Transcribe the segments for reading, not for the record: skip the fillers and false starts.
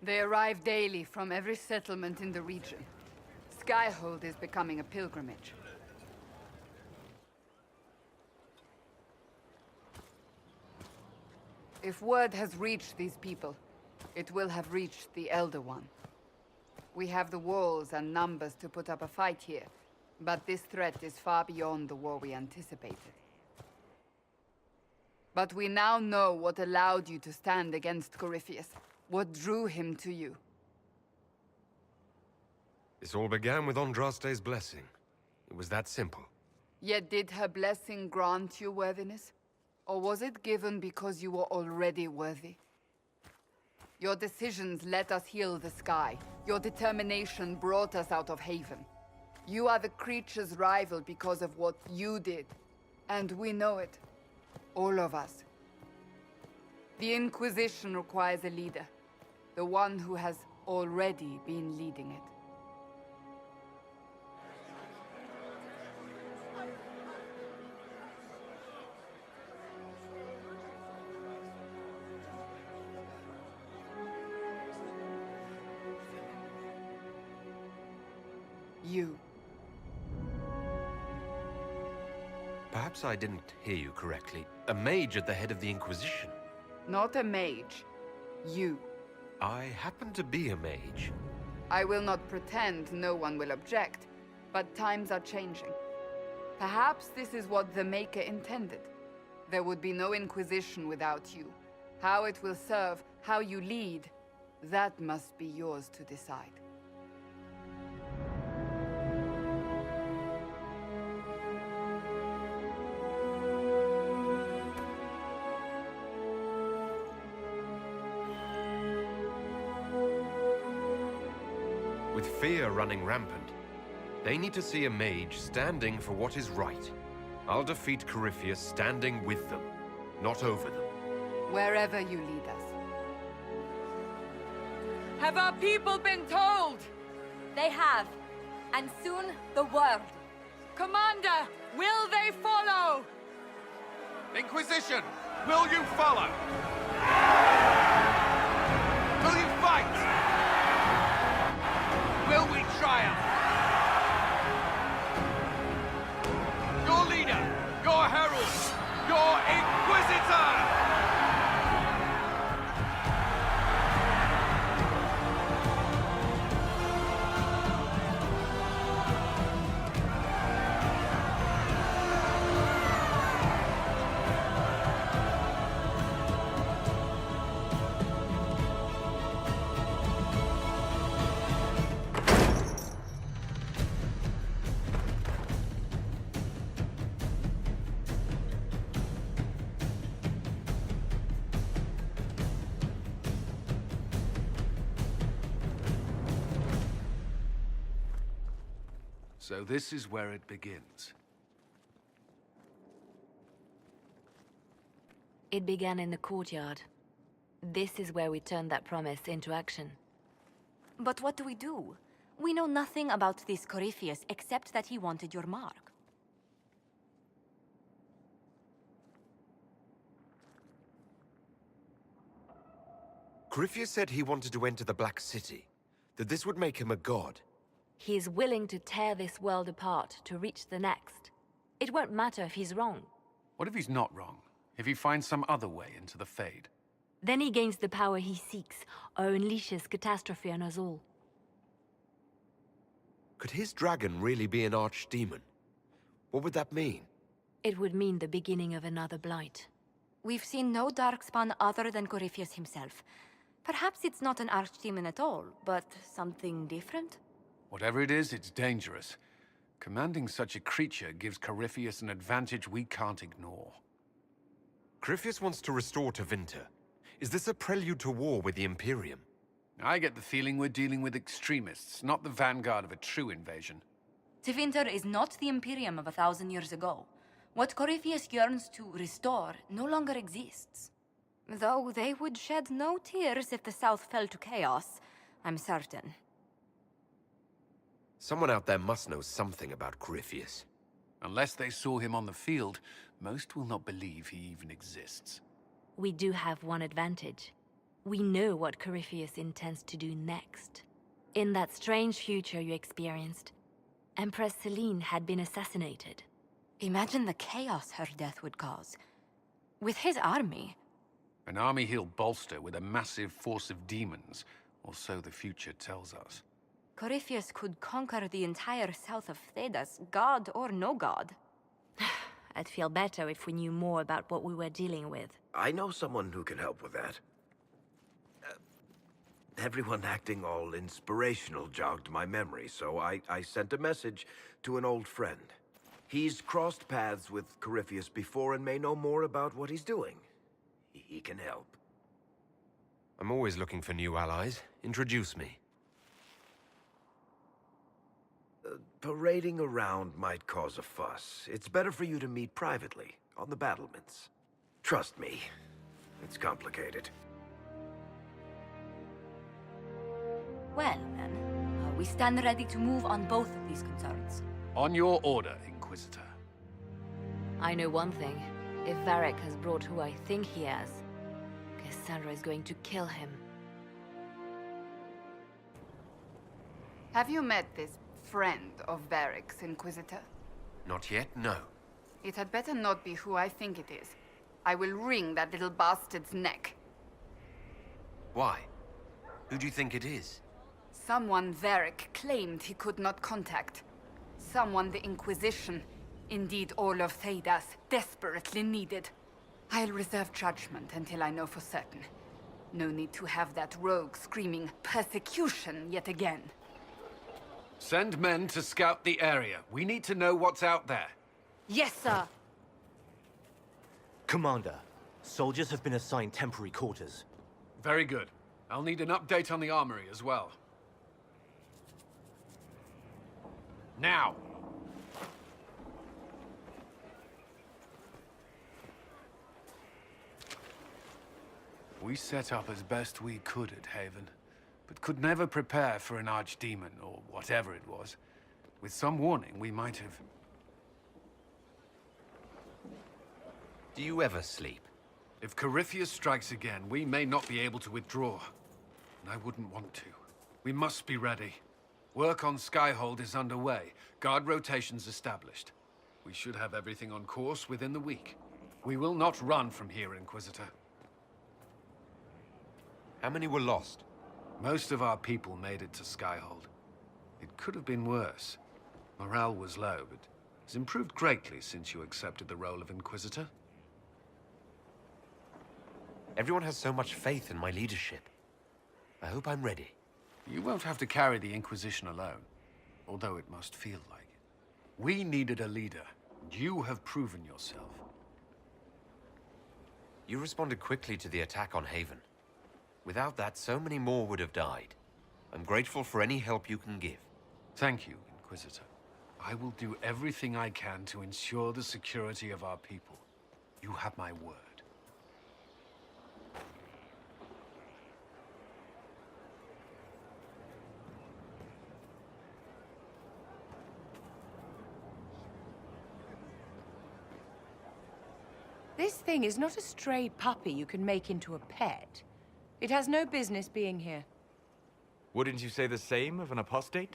They arrive daily from every settlement in the region. Skyhold is becoming a pilgrimage. If word has reached these people, it will have reached the Elder One. We have the walls and numbers to put up a fight here, but this threat is far beyond the war we anticipated. But we now know what allowed you to stand against Corypheus, what drew him to you. This all began with Andraste's blessing. It was that simple. Yet did her blessing grant you worthiness? Or was it given because you were already worthy? Your decisions let us heal the sky. Your determination brought us out of Haven. You are the creature's rival because of what you did. And we know it. All of us. The Inquisition requires a leader. The one who has already been leading it. You. Perhaps I didn't hear you correctly. A mage at the head of the Inquisition. Not a mage. You. I happen to be a mage. I will not pretend no one will object, but times are changing. Perhaps this is what the Maker intended. There would be no Inquisition without you. How it will serve, how you lead, that must be yours to decide. With fear running rampant, they need to see a mage standing for what is right. I'll defeat Corypheus standing with them, not over them. Wherever you lead us. Have our people been told? They have. And soon, the world. Commander, will they follow? Inquisition, will you follow? Will you fight? Will we triumph? Your leader, your herald, your Inquisitor! So this is where it begins. It began in the courtyard. This is where we turned that promise into action. But what do we do? We know nothing about this Corypheus except that he wanted your mark. Corypheus said he wanted to enter the Black City, that this would make him a god. He is willing to tear this world apart to reach the next. It won't matter if he's wrong. What if he's not wrong? If he finds some other way into the Fade? Then he gains the power he seeks, or unleashes catastrophe on us all. Could his dragon really be an archdemon? What would that mean? It would mean the beginning of another blight. We've seen no darkspawn other than Corypheus himself. Perhaps it's not an archdemon at all, but something different? Whatever it is, it's dangerous. Commanding such a creature gives Corypheus an advantage we can't ignore. Corypheus wants to restore Tevinter. Is this a prelude to war with the Imperium? I get the feeling we're dealing with extremists, not the vanguard of a true invasion. Tevinter is not the Imperium of 1,000 years ago. What Corypheus yearns to restore no longer exists. Though they would shed no tears if the South fell to chaos, I'm certain. Someone out there must know something about Corypheus. Unless they saw him on the field, most will not believe he even exists. We do have one advantage. We know what Corypheus intends to do next. In that strange future you experienced, Empress Selene had been assassinated. Imagine the chaos her death would cause. With his army. An army he'll bolster with a massive force of demons, or so the future tells us. Corypheus could conquer the entire south of Thedas, god or no god. I'd feel better if we knew more about what we were dealing with. I know someone who can help with that. Everyone acting all inspirational jogged my memory, so I sent a message to an old friend. He's crossed paths with Corypheus before and may know more about what he's doing. He can help. I'm always looking for new allies. Introduce me. Parading around might cause a fuss. It's better for you to meet privately, on the battlements. Trust me, it's complicated. Well, then, we stand ready to move on both of these concerns. On your order, Inquisitor. I know one thing. If Varric has brought who I think he has, Cassandra is going to kill him. Have you met this friend of Varric's, Inquisitor? Not yet, no. It had better not be who I think it is. I will wring that little bastard's neck. Why? Who do you think it is? Someone Varric claimed he could not contact. Someone the Inquisition, indeed all of Thedas, desperately needed. I'll reserve judgment until I know for certain. No need to have that rogue screaming persecution yet again. Send men to scout the area. We need to know what's out there. Yes, sir. Commander, soldiers have been assigned temporary quarters. Very good. I'll need an update on the armory as well. Now! We set up as best we could at Haven, but could never prepare for an archdemon, or whatever it was. With some warning, we might have... Do you ever sleep? If Corypheus strikes again, we may not be able to withdraw. And I wouldn't want to. We must be ready. Work on Skyhold is underway. Guard rotations established. We should have everything on course within the week. We will not run from here, Inquisitor. How many were lost? Most of our people made it to Skyhold. It could have been worse. Morale was low, but it's improved greatly since you accepted the role of Inquisitor. Everyone has so much faith in my leadership. I hope I'm ready. You won't have to carry the Inquisition alone, although it must feel like it. We needed a leader, and you have proven yourself. You responded quickly to the attack on Haven. Without that, so many more would have died. I'm grateful for any help you can give. Thank you, Inquisitor. I will do everything I can to ensure the security of our people. You have my word. This thing is not a stray puppy you can make into a pet. It has no business being here. Wouldn't you say the same of an apostate?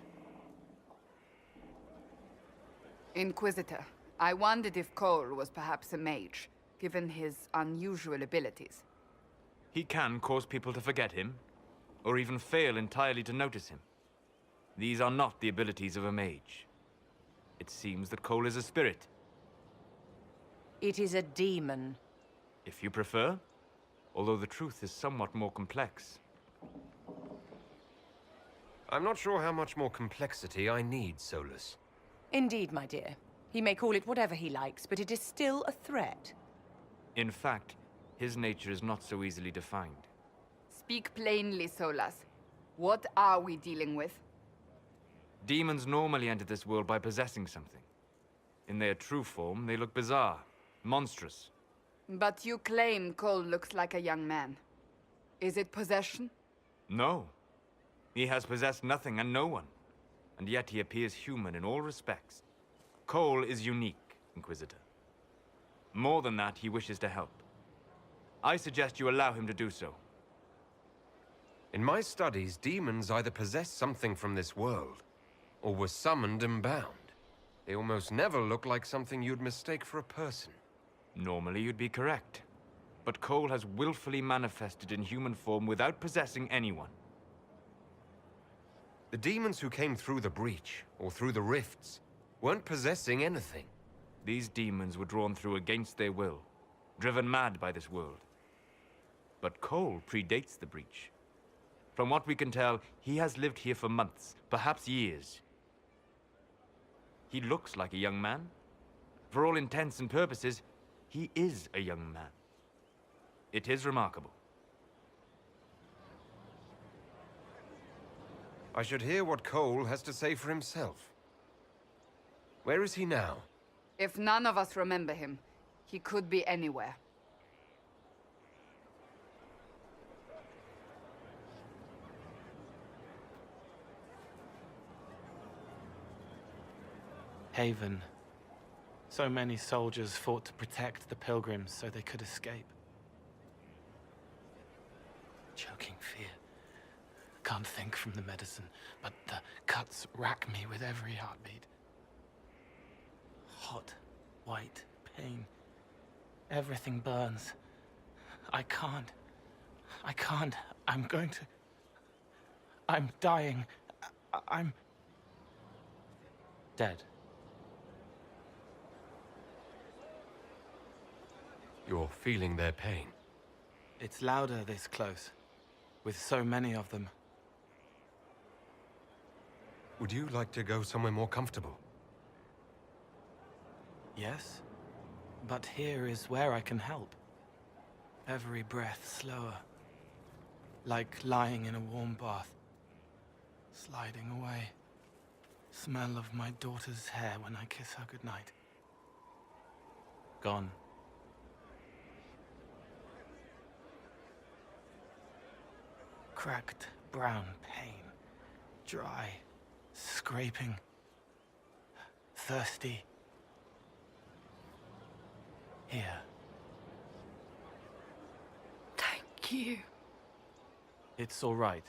Inquisitor, I wondered if Cole was perhaps a mage, given his unusual abilities. He can cause people to forget him, or even fail entirely to notice him. These are not the abilities of a mage. It seems that Cole is a spirit. It is a demon. If you prefer, although the truth is somewhat more complex. I'm not sure how much more complexity I need, Solus. Indeed, my dear. He may call it whatever he likes, but it is still a threat. In fact, his nature is not so easily defined. Speak plainly, Solas. What are we dealing with? Demons normally enter this world by possessing something. In their true form, they look bizarre, monstrous. But you claim Cole looks like a young man. Is it possession? No. He has possessed nothing and no one. And yet he appears human in all respects. Cole is unique, Inquisitor. More than that, he wishes to help. I suggest you allow him to do so. In my studies, demons either possess something from this world, or were summoned and bound. They almost never look like something you'd mistake for a person. Normally you'd be correct. But Cole has willfully manifested in human form without possessing anyone. The demons who came through the breach, or through the rifts, weren't possessing anything. These demons were drawn through against their will, driven mad by this world. But Cole predates the breach. From what we can tell, he has lived here for months, perhaps years. He looks like a young man. For all intents and purposes, he is a young man. It is remarkable. I should hear what Cole has to say for himself. Where is he now? If none of us remember him, he could be anywhere. Haven. So many soldiers fought to protect the pilgrims so they could escape. Choking fear. Can't think from the medicine, but the cuts rack me with every heartbeat. Hot, white pain. Everything burns. I can't. I'm going to... I'm dying. I'm... dead. You're feeling their pain. It's louder this close, with so many of them. Would you like to go somewhere more comfortable? Yes, but here is where I can help. Every breath slower, like lying in a warm bath, sliding away. Smell of my daughter's hair when I kiss her goodnight. Gone. Cracked brown pain, dry, scraping, thirsty. Here. Thank you. It's all right.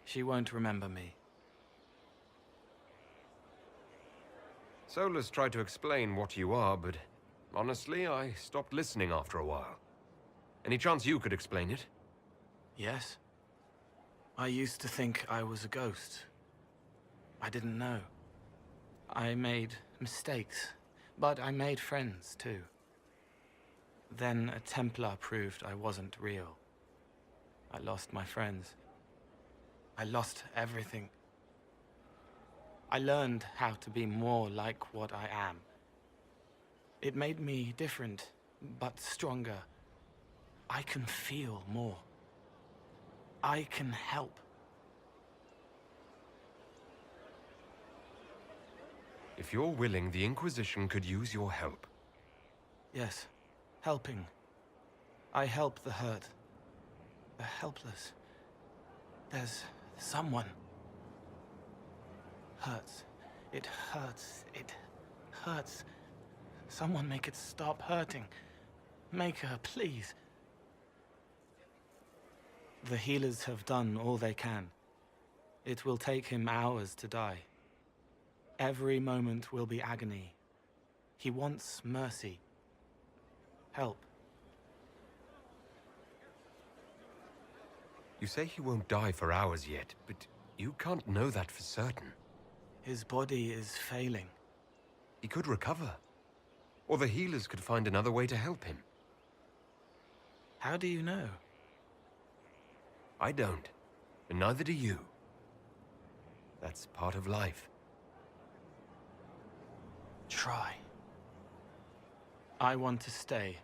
She won't remember me. Solus tried to explain what you are, but honestly, I stopped listening after a while. Any chance you could explain it? Yes? I used to think I was a ghost. I didn't know. I made mistakes, but I made friends too. Then a Templar proved I wasn't real. I lost my friends. I lost everything. I learned how to be more like what I am. It made me different, but stronger. I can feel more. I can help. If you're willing, the Inquisition could use your help. Yes, helping. I help the hurt, the helpless. There's someone. Hurts. It hurts. It hurts. Someone make it stop hurting. Make her, please. The healers have done all they can. It will take him hours to die. Every moment will be agony. He wants mercy. Help. You say he won't die for hours yet, but you can't know that for certain. His body is failing. He could recover. Or the healers could find another way to help him. How do you know? I don't, and neither do you. That's part of life. Try. I want to stay.